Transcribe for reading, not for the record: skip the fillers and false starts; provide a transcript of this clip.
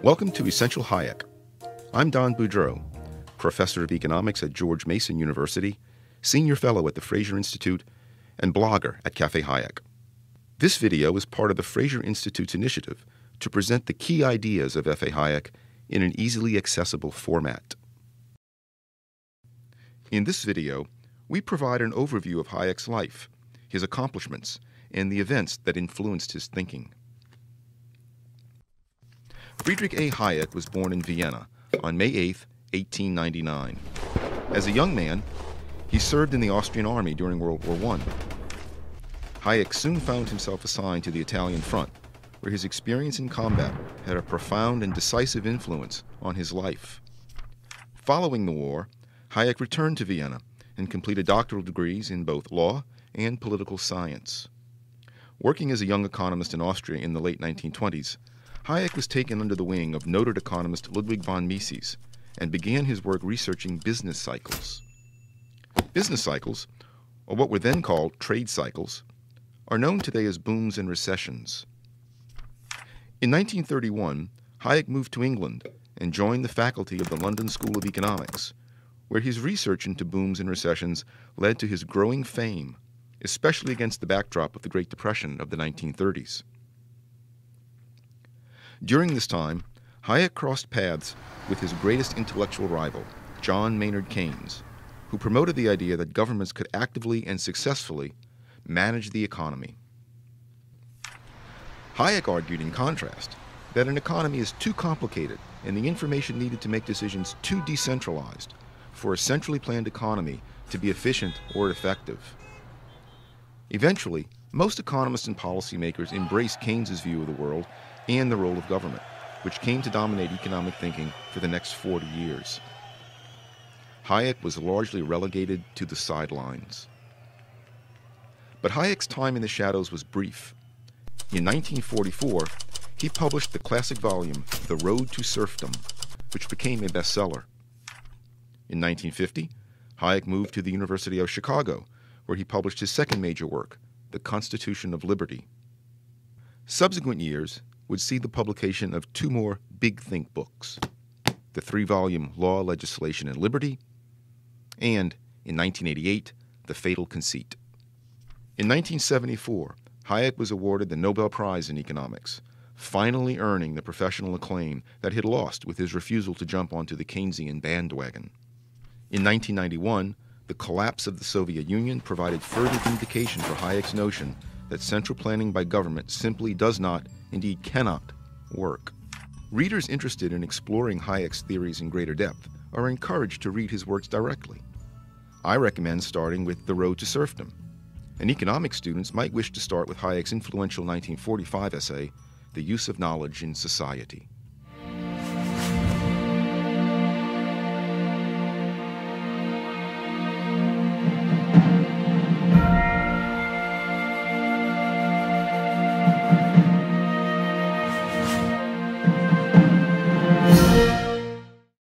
Welcome to Essential Hayek. I'm Don Boudreau, professor of economics at George Mason University, senior fellow at the Fraser Institute, and blogger at Cafe Hayek. This video is part of the Fraser Institute's initiative to present the key ideas of F.A. Hayek in an easily accessible format. In this video, we provide an overview of Hayek's life, his accomplishments, and the events that influenced his thinking. Friedrich A. Hayek was born in Vienna on May 8, 1899. As a young man, he served in the Austrian army during World War I. Hayek soon found himself assigned to the Italian front, where his experience in combat had a profound and decisive influence on his life. Following the war, Hayek returned to Vienna and completed doctoral degrees in both law and political science. Working as a young economist in Austria in the late 1920s, Hayek was taken under the wing of noted economist Ludwig von Mises and began his work researching business cycles. Business cycles, or what were then called trade cycles, are known today as booms and recessions. In 1931, Hayek moved to England and joined the faculty of the London School of Economics, where his research into booms and recessions led to his growing fame, especially against the backdrop of the Great Depression of the 1930s. During this time, Hayek crossed paths with his greatest intellectual rival, John Maynard Keynes, who promoted the idea that governments could actively and successfully manage the economy. Hayek argued, in contrast, that an economy is too complicated and the information needed to make decisions too decentralized for a centrally planned economy to be efficient or effective. Eventually, most economists and policymakers embraced Keynes's view of the world and the role of government, which came to dominate economic thinking for the next 40 years. Hayek was largely relegated to the sidelines. But Hayek's time in the shadows was brief. In 1944, he published the classic volume, The Road to Serfdom, which became a bestseller. In 1950, Hayek moved to the University of Chicago, where he published his second major work, The Constitution of Liberty. Subsequent years would see the publication of two more big think books, the three-volume Law, Legislation, and Liberty, and, in 1988, The Fatal Conceit. In 1974, Hayek was awarded the Nobel Prize in Economics, finally earning the professional acclaim that he had lost with his refusal to jump onto the Keynesian bandwagon. In 1991, the collapse of the Soviet Union provided further vindication for Hayek's notion that central planning by government simply does not, indeed cannot, work. Readers interested in exploring Hayek's theories in greater depth are encouraged to read his works directly. I recommend starting with The Road to Serfdom, and economics students might wish to start with Hayek's influential 1945 essay, The Use of Knowledge in Society.